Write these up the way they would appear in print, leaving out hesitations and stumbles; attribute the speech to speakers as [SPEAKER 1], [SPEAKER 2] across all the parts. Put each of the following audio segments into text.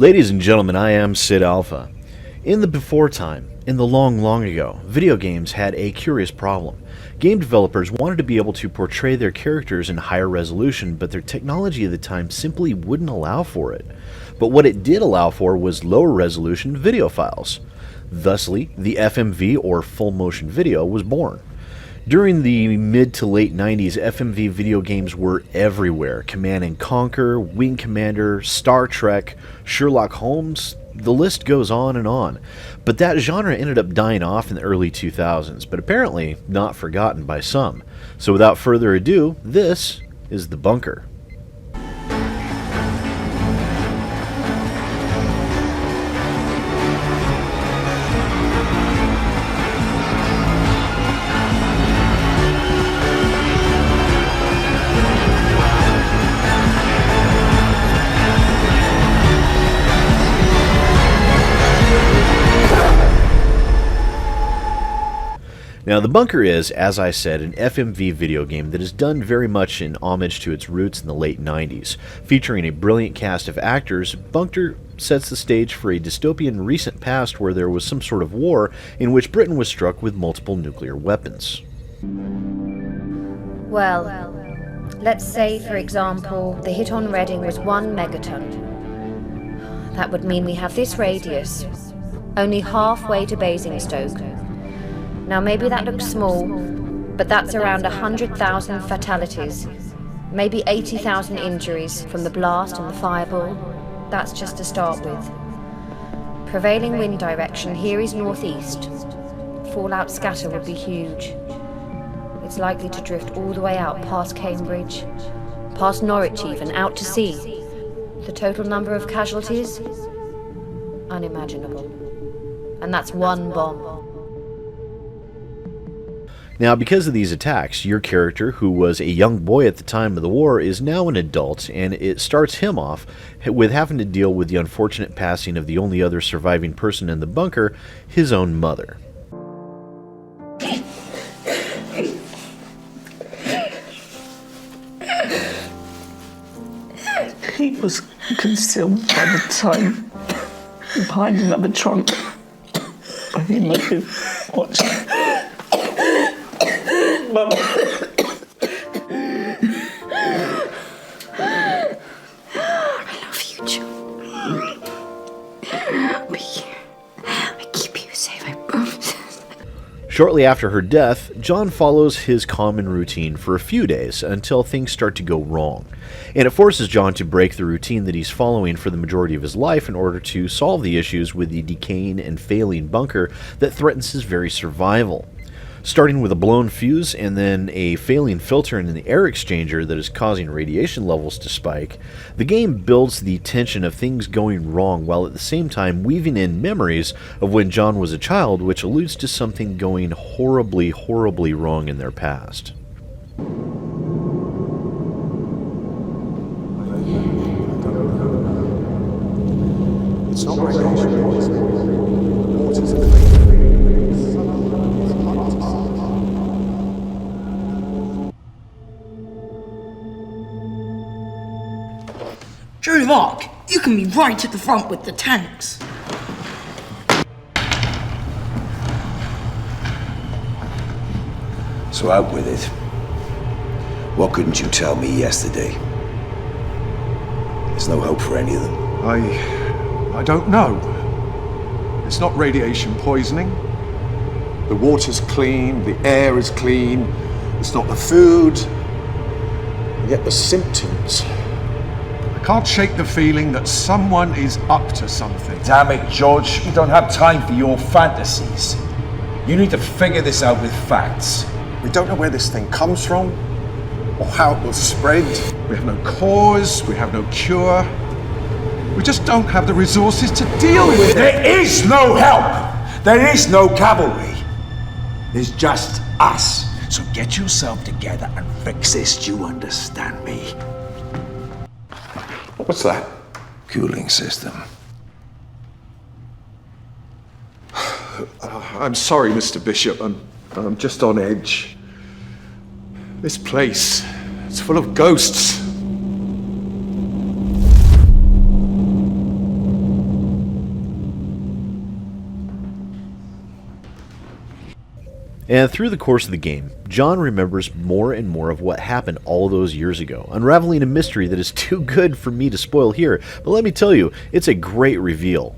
[SPEAKER 1] Ladies and gentlemen, I am SidAlpha. In the before time, in the long, long ago, video games had a curious problem. Game developers wanted to be able to portray their characters in higher resolution, but their technology at the time simply wouldn't allow for it. But what it did allow for was lower resolution video files. Thusly, the FMV, or full motion video, was born. During the mid to late 90s, FMV video games were everywhere. Command & Conquer, Wing Commander, Star Trek, Sherlock Holmes, the list goes on and on. But that genre ended up dying off in the early 2000s, but apparently not forgotten by some. So without further ado, this is The Bunker. Now, The Bunker is, as I said, an FMV video game that is done very much in homage to its roots in the late 90s. Featuring a brilliant cast of actors, Bunker sets the stage for a dystopian recent past where there was some sort of war in which Britain was struck with multiple nuclear weapons.
[SPEAKER 2] Well, let's say, for example, the hit on Reading was 1 megaton. That would mean we have this radius, only halfway to Basingstoke. Now maybe that looks small, but that's around 100,000 fatalities, maybe 80,000 injuries from the blast and the fireball. That's just to start with. Prevailing wind direction here is northeast. Fallout scatter would be huge. It's likely to drift all the way out past Cambridge, past Norwich even, out to sea. The total number of casualties? Unimaginable. And that's one bomb.
[SPEAKER 1] Now, because of these attacks, your character, who was a young boy at the time of the war, is now an adult, and it starts him off with having to deal with the unfortunate passing of the only other surviving person in the bunker, his own mother.
[SPEAKER 3] He was concealed by the time behind another trunk. I think might be watching. Mum. I
[SPEAKER 4] love you, John. I keep you safe, I promise.
[SPEAKER 1] Shortly after her death, John follows his common routine for a few days until things start to go wrong. And it forces John to break the routine that he's following for the majority of his life in order to solve the issues with the decaying and failing bunker that threatens his very survival. Starting with a blown fuse and then a failing filter in the air exchanger that is causing radiation levels to spike, the game builds the tension of things going wrong while at the same time weaving in memories of when John was a child, which alludes to something going horribly, horribly wrong in their past.
[SPEAKER 5] It's not radiation.
[SPEAKER 6] Joan of Arc, you can be right at the front with the tanks.
[SPEAKER 7] So out with it. What couldn't you tell me yesterday? There's no hope for any of them.
[SPEAKER 5] I don't know. It's not radiation poisoning. The water's clean, the air is clean. It's not the food. And yet the symptoms. I can't shake the feeling that someone is up to something.
[SPEAKER 7] Damn it, George. We don't have time for your fantasies. You need to figure this out with facts.
[SPEAKER 5] We don't know where this thing comes from or how it will spread. We have no cause, we have no cure. We just don't have the resources to deal with it.
[SPEAKER 7] There is no help. There is no cavalry. There's just us. So get yourself together and fix this. Do you understand me?
[SPEAKER 5] What's that?
[SPEAKER 7] Cooling system.
[SPEAKER 5] I'm sorry, Mr. Bishop. I'm just on edge. This place, it's full of ghosts.
[SPEAKER 1] And through the course of the game, John remembers more and more of what happened all those years ago, unraveling a mystery that is too good for me to spoil here, but let me tell you, it's a great reveal.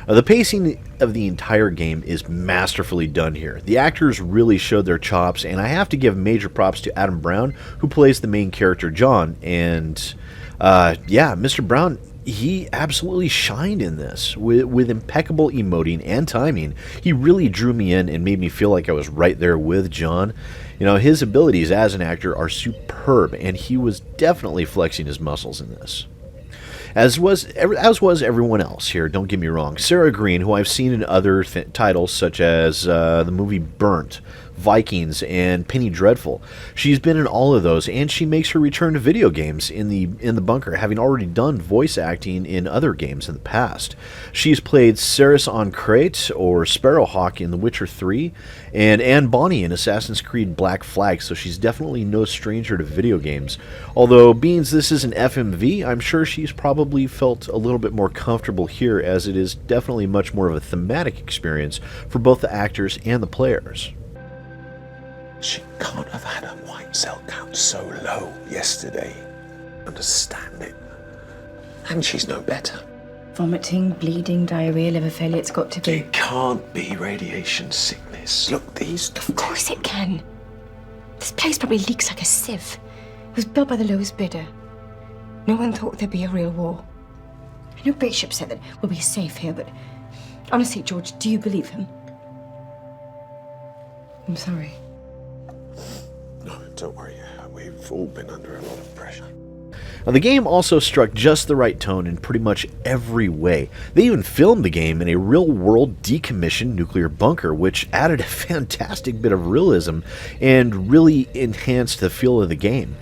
[SPEAKER 1] The pacing of the entire game is masterfully done here. The actors really showed their chops, and I have to give major props to Adam Brown, who plays the main character John, and yeah, Mr. Brown, he absolutely shined in this with impeccable emoting and timing. He really drew me in and made me feel like I was right there with John. You know, his abilities as an actor are superb, and he was definitely flexing his muscles in this. As was everyone else here, don't get me wrong. Sarah Green, who I've seen in other titles such as the movie Burnt, Vikings, and Penny Dreadful. She's been in all of those, and she makes her return to video games in the bunker, having already done voice acting in other games in the past. She's played Ceres on Crate or Sparrowhawk in The Witcher 3, and Anne Bonny in Assassin's Creed Black Flag, so she's definitely no stranger to video games. Although, being this is an FMV, I'm sure she's probably felt a little bit more comfortable here, as it is definitely much more of a thematic experience for both the actors and the players.
[SPEAKER 5] She can't have had her white cell count so low yesterday. Understand it. And she's no better.
[SPEAKER 4] Vomiting, bleeding, diarrhea, liver failure, it's got to be.
[SPEAKER 5] It can't be radiation sickness. Look, these...
[SPEAKER 4] Of course it can. This place probably leaks like a sieve. It was built by the lowest bidder. No one thought there'd be a real war. I know Bishop said that we'll be safe here, but honestly, George, do you believe him? I'm sorry.
[SPEAKER 5] No, don't worry. We've all been under a lot of pressure.
[SPEAKER 1] Now, the game also struck just the right tone in pretty much every way. They even filmed the game in a real-world decommissioned nuclear bunker, which added a fantastic bit of realism and really enhanced the feel of the game.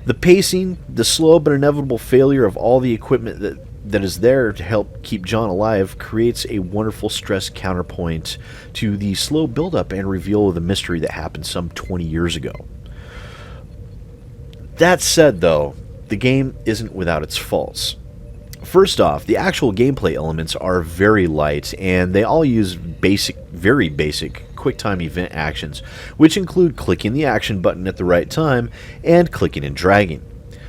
[SPEAKER 1] The pacing, the slow but inevitable failure of all the equipment that is there to help keep John alive creates a wonderful stress counterpoint to the slow build-up and reveal of the mystery that happened some 20 years ago. That said, though, the game isn't without its faults. First off, the actual gameplay elements are very light, and they all use very basic QuickTime event actions, which include clicking the action button at the right time and clicking and dragging.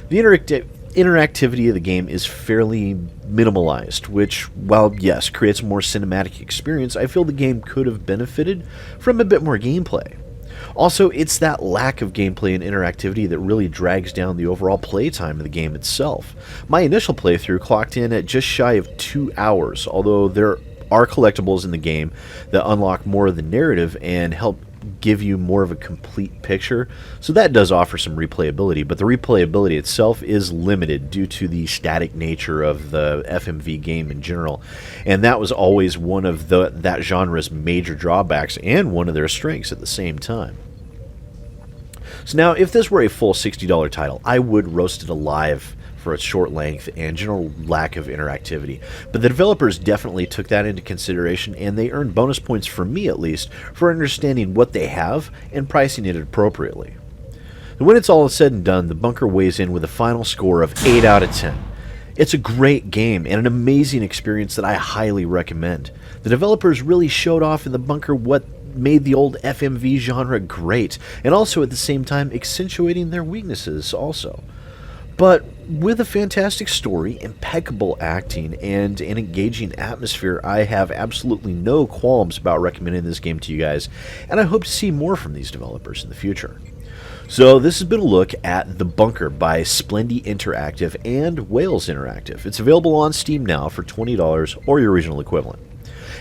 [SPEAKER 1] The interactivity of the game is fairly minimalized, which, while yes, creates a more cinematic experience, I feel the game could have benefited from a bit more gameplay. Also, it's that lack of gameplay and interactivity that really drags down the overall playtime of the game itself. My initial playthrough clocked in at just shy of 2 hours, although there are collectibles in the game that unlock more of the narrative and help give you more of a complete picture, so that does offer some replayability, but the replayability itself is limited due to the static nature of the FMV game in general, and that was always one of that genre's major drawbacks and one of their strengths at the same time. So now, if this were a full $60 title, I would roast it alive for its short length and general lack of interactivity. But the developers definitely took that into consideration, and they earned bonus points, for me at least, for understanding what they have and pricing it appropriately. And when it's all said and done, the bunker weighs in with a final score of 8 out of 10. It's a great game and an amazing experience that I highly recommend. The developers really showed off in the bunker what made the old FMV genre great, and also at the same time accentuating their weaknesses also. But with a fantastic story, impeccable acting, and an engaging atmosphere, I have absolutely no qualms about recommending this game to you guys, and I hope to see more from these developers in the future. So this has been a look at The Bunker by Splendy Interactive and Wales Interactive. It's available on Steam now for $20 or your original equivalent.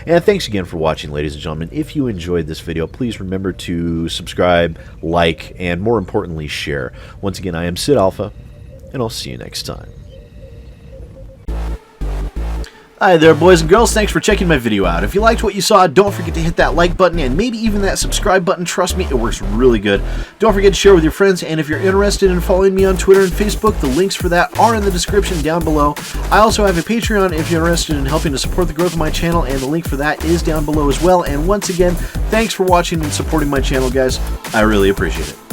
[SPEAKER 1] And thanks again for watching, ladies and gentlemen. If you enjoyed this video, please remember to subscribe, like, and more importantly, share. Once again, I am SidAlpha, and I'll see you next time. Hi there, boys and girls. Thanks for checking my video out. If you liked what you saw, don't forget to hit that like button and maybe even that subscribe button. Trust me, it works really good. Don't forget to share with your friends, and if you're interested in following me on Twitter and Facebook, the links for that are in the description down below. I also have a Patreon if you're interested in helping to support the growth of my channel, and the link for that is down below as well. And once again, thanks for watching and supporting my channel, guys. I really appreciate it.